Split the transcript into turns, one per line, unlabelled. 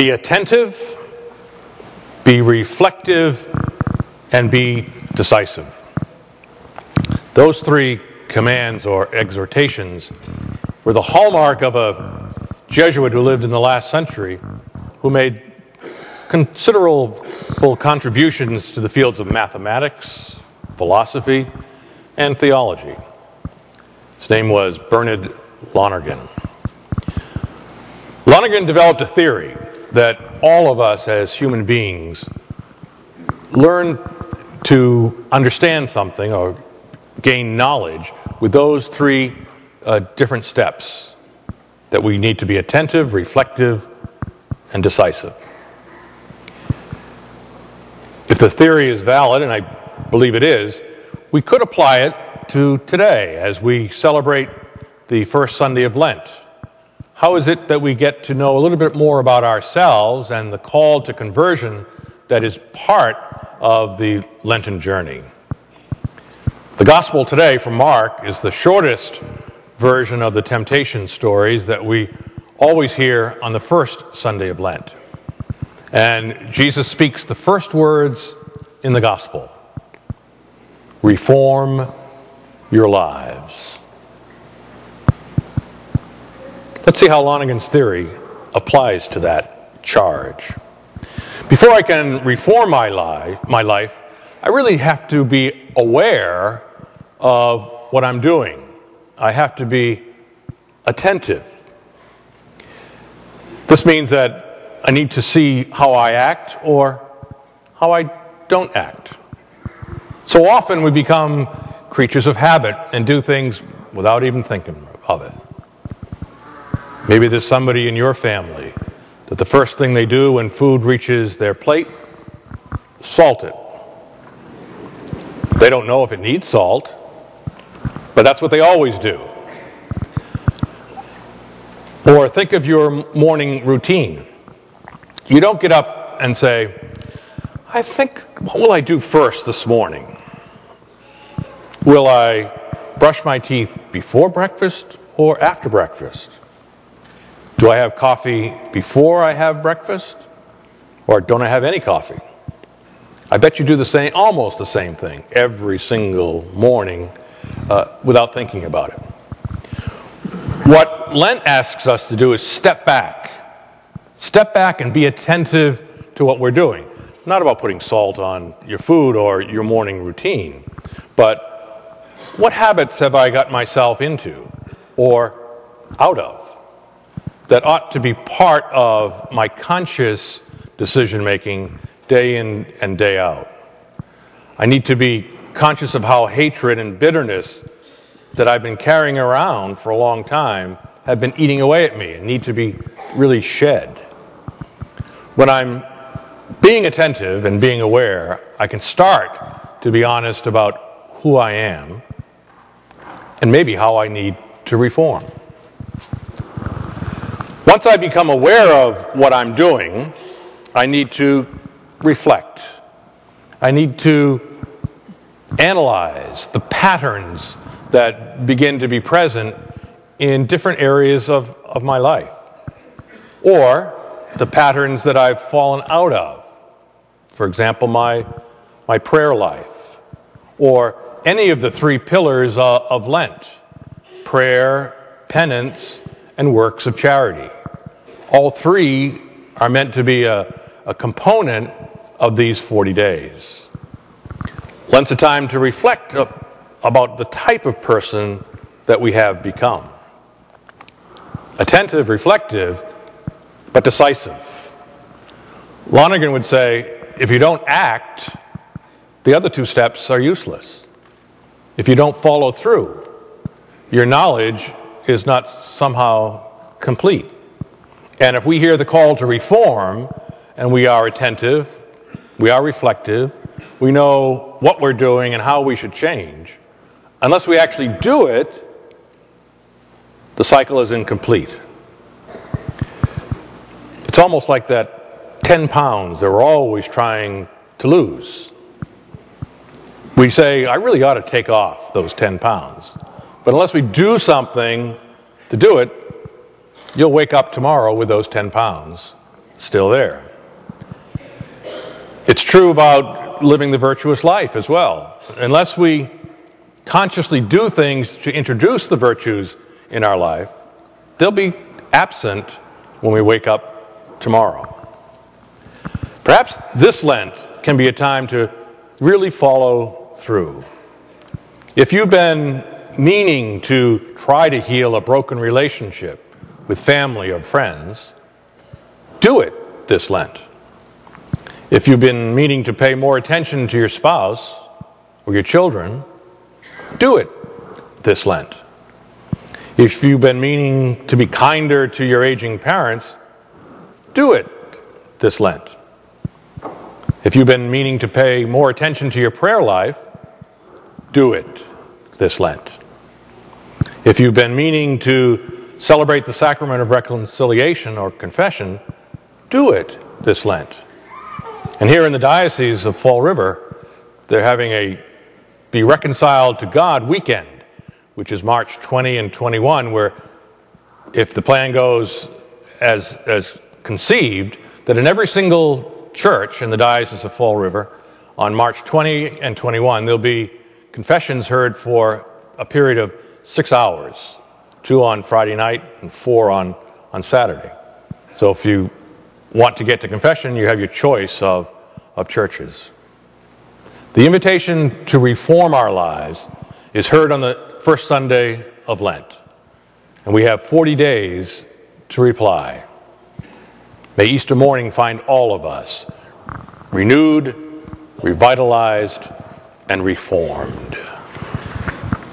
Be attentive, be reflective, and be decisive. Those three commands or exhortations were the hallmark of a Jesuit who lived in the last century, who made considerable contributions to the fields of mathematics, philosophy, and theology. His name was Bernard Lonergan. Lonergan developed a theory that all of us as human beings learn to understand something or gain knowledge with those three different steps, that we need to be attentive, reflective, and decisive. If the theory is valid, and I believe it is, we could apply it to today as we celebrate the first Sunday of Lent. How is it that we get to know a little bit more about ourselves and the call to conversion that is part of the Lenten journey? The Gospel today from Mark is the shortest version of the temptation stories that we always hear on the first Sunday of Lent. And Jesus speaks the first words in the Gospel: reform your lives. Let's see how Lonergan's theory applies to that charge. Before I can reform my life, I really have to be aware of what I'm doing. I have to be attentive. This means that I need to see how I act or how I don't act. So often we become creatures of habit and do things without even thinking of it. Maybe there's somebody in your family that the first thing they do when food reaches their plate, salt it. They don't know if it needs salt, but that's what they always do. Or think of your morning routine. You don't get up and say, I think, what will I do first this morning? Will I brush my teeth before breakfast or after breakfast? Do I have coffee before I have breakfast, or don't I have any coffee? I bet you do the same, almost the same thing every single morning without thinking about it. What Lent asks us to do is step back. Step back and be attentive to what we're doing. Not about putting salt on your food or your morning routine, but what habits have I got myself into or out of that ought to be part of my conscious decision-making day in and day out? I need to be conscious of how hatred and bitterness that I've been carrying around for a long time have been eating away at me and need to be really shed. When I'm being attentive and being aware, I can start to be honest about who I am and maybe how I need to reform. Once I become aware of what I'm doing, I need to reflect. I need to analyze the patterns that begin to be present in different areas of my life, or the patterns that I've fallen out of. For example, my prayer life, or any of the three pillars of Lent: prayer, penance, and works of charity. All three are meant to be a component of these 40 days. Lent's a time to reflect about the type of person that we have become. Attentive, reflective, but decisive. Lonergan would say, if you don't act, the other two steps are useless. If you don't follow through, your knowledge is not somehow complete. And if we hear the call to reform, and we are attentive, we are reflective, we know what we're doing and how we should change, unless we actually do it, the cycle is incomplete. It's almost like that 10 pounds that we're always trying to lose. We say, I really ought to take off those 10 pounds. But unless we do something to do it, you'll wake up tomorrow with those 10 pounds still there. It's true about living the virtuous life as well. Unless we consciously do things to introduce the virtues in our life, they'll be absent when we wake up tomorrow. Perhaps this Lent can be a time to really follow through. If you've been meaning to try to heal a broken relationship with family or friends, do it this Lent. If you've been meaning to pay more attention to your spouse or your children, do it this Lent. If you've been meaning to be kinder to your aging parents, do it this Lent. If you've been meaning to pay more attention to your prayer life, do it this Lent. If you've been meaning to celebrate the sacrament of reconciliation or confession, do it this Lent. And here in the Diocese of Fall River, they're having a Be Reconciled to God weekend, which is March 20 and 21, where if the plan goes as conceived, that in every single church in the Diocese of Fall River, on March 20 and 21, there'll be confessions heard for a period of 6 hours, 2 on Friday night and 4 on Saturday. So if you want to get to confession, you have your choice of churches. The invitation to reform our lives is heard on the first Sunday of Lent, and we have 40 days to reply. May Easter morning find all of us renewed, revitalized, and reformed.